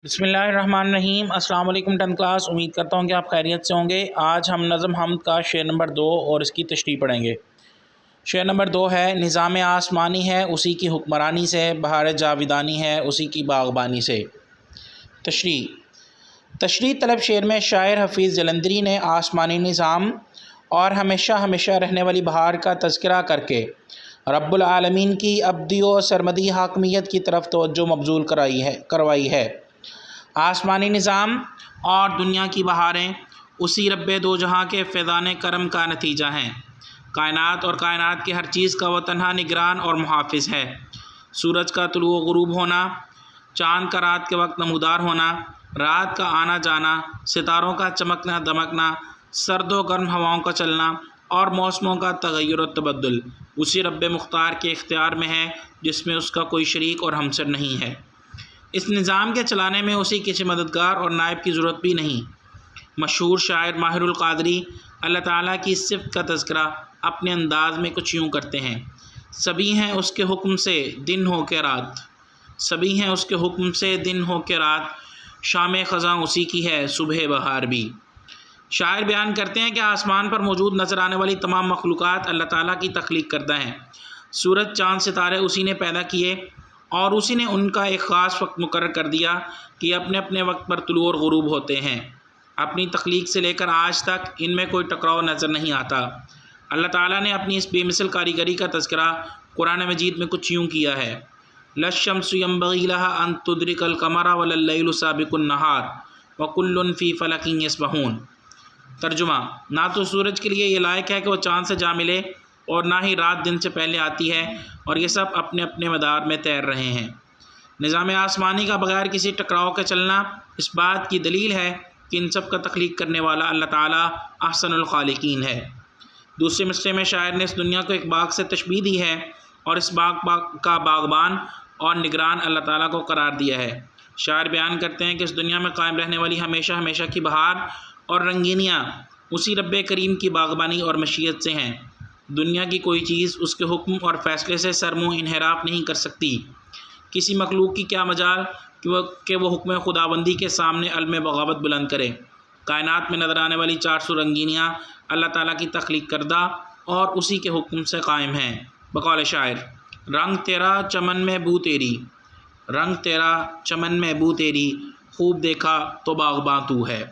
بسم اللہ الرحمن الرحیم۔ السلام علیکم 10th کلاس، امید کرتا ہوں کہ آپ خیریت سے ہوں گے۔ آج ہم نظم حمد کا شعر نمبر 2 اور اس کی تشریح پڑھیں گے۔ شعر نمبر 2 ہے: نظام آسمانی ہے اسی کی حکمرانی سے، بہار جاویدانی ہے اسی کی باغبانی سے۔ تشریح طلب شعر میں شاعر حفیظ جلندری نے آسمانی نظام اور ہمیشہ رہنے والی بہار کا تذکرہ کر کے رب العالمین کی ابدی و سرمدی حاکمیت کی طرف توجہ مبذول کروائی ہے۔ آسمانی نظام اور دنیا کی بہاریں اسی رب دو جہاں کے فیضان کرم کا نتیجہ ہیں۔ کائنات اور کائنات کی ہر چیز کا وہ تنہا نگران اور محافظ ہے۔ سورج کا طلوع و غروب ہونا، چاند کا رات کے وقت نمودار ہونا، رات کا آنا جانا، ستاروں کا چمکنا دمکنا، سرد و گرم ہواؤں کا چلنا اور موسموں کا تغیر و تبدل اسی رب مختار کے اختیار میں ہے، جس میں اس کا کوئی شریک اور ہمسر نہیں ہے۔ اس نظام کے چلانے میں اسی کسی مددگار اور نائب کی ضرورت بھی نہیں۔ مشہور شاعر ماہر القادری اللہ تعالیٰ کی صفت کا تذکرہ اپنے انداز میں کچھ یوں کرتے ہیں: سبھی ہیں اس کے حکم سے دن ہو کے رات، سبھی ہیں اس کے حکم سے دن ہو کے رات، شام خزاں اسی کی ہے صبح بہار بھی۔ شاعر بیان کرتے ہیں کہ آسمان پر موجود نظر آنے والی تمام مخلوقات اللہ تعالیٰ کی تخلیق کردہ ہیں۔ سورج، چاند، ستارے اسی نے پیدا کیے اور اسی نے ان کا ایک خاص وقت مقرر کر دیا کہ یہ اپنے اپنے وقت پر طلوع اور غروب ہوتے ہیں۔ اپنی تخلیق سے لے کر آج تک ان میں کوئی ٹکراؤ نظر نہیں آتا۔ اللہ تعالیٰ نے اپنی اس بے مثل کاریگری کا تذکرہ قرآن مجید میں کچھ یوں کیا ہے: لا الشمس ينبغي لها ان تدرك القمر ولا الليل سابق النهار وكل في فلك يسبحون۔ ترجمہ: نہ تو سورج کے لیے یہ لائق ہے کہ وہ چاند سے جا ملے اور نہ ہی رات دن سے پہلے آتی ہے، اور یہ سب اپنے اپنے مدار میں تیر رہے ہیں۔ نظام آسمانی کا بغیر کسی ٹکراؤ کے چلنا اس بات کی دلیل ہے کہ ان سب کا تخلیق کرنے والا اللہ تعالیٰ احسن الخالقین ہے۔ دوسرے مصرعے میں شاعر نے اس دنیا کو ایک باغ سے تشبیہ دی ہے اور اس باغ کا باغبان اور نگران اللہ تعالیٰ کو قرار دیا ہے۔ شاعر بیان کرتے ہیں کہ اس دنیا میں قائم رہنے والی ہمیشہ کی بہار اور رنگینیاں اسی رب کریم کی باغبانی اور مشیت سے ہیں۔ دنیا کی کوئی چیز اس کے حکم اور فیصلے سے سر منہ انحراف نہیں کر سکتی۔ کسی مخلوق کی کیا مجال کہ وہ حکم خداوندی کے سامنے علم بغاوت بلند کرے۔ کائنات میں نظر آنے والی 400 رنگینیاں اللہ تعالیٰ کی تخلیق کردہ اور اسی کے حکم سے قائم ہیں۔ بقول شاعر: رنگ تیرا چمن میں بو تیری، رنگ تیرا چمن میں بو تیری، خوب دیکھا تو باغباں تو ہے۔